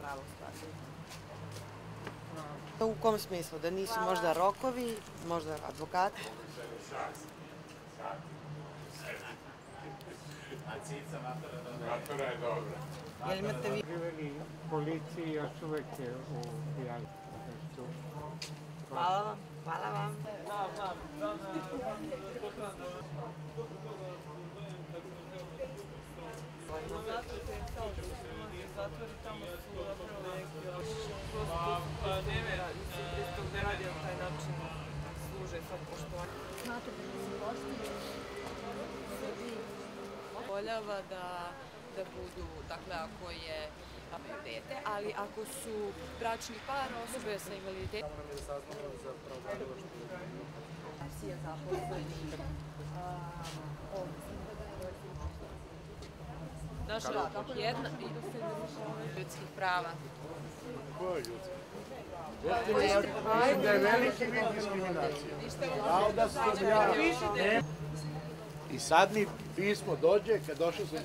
pravo shvataju. U kom smislu? Da nisu možda rokovi, možda advokati? Matura je dobra. Jel imate vi? Priveli policiji još uvek je u Bujanovcu. Hvala vam. Hvala vam. Zatvori tamo su zapravo neki prosto gde radi na taj način služe sad poštovanje. Znate da se gosti Srbiji Voljava da budu, dakle ako je dete, ali ako su bračni par, osobe sa invaliditetom. Samo nam je da saznamo za pravobranilaštvo. Sija zaposleni Naša jedna ljudskih prava. Koja je ljudska? Mislim da je veliki vid diskriminacije. I sad mi pismo dođe, kad došao sam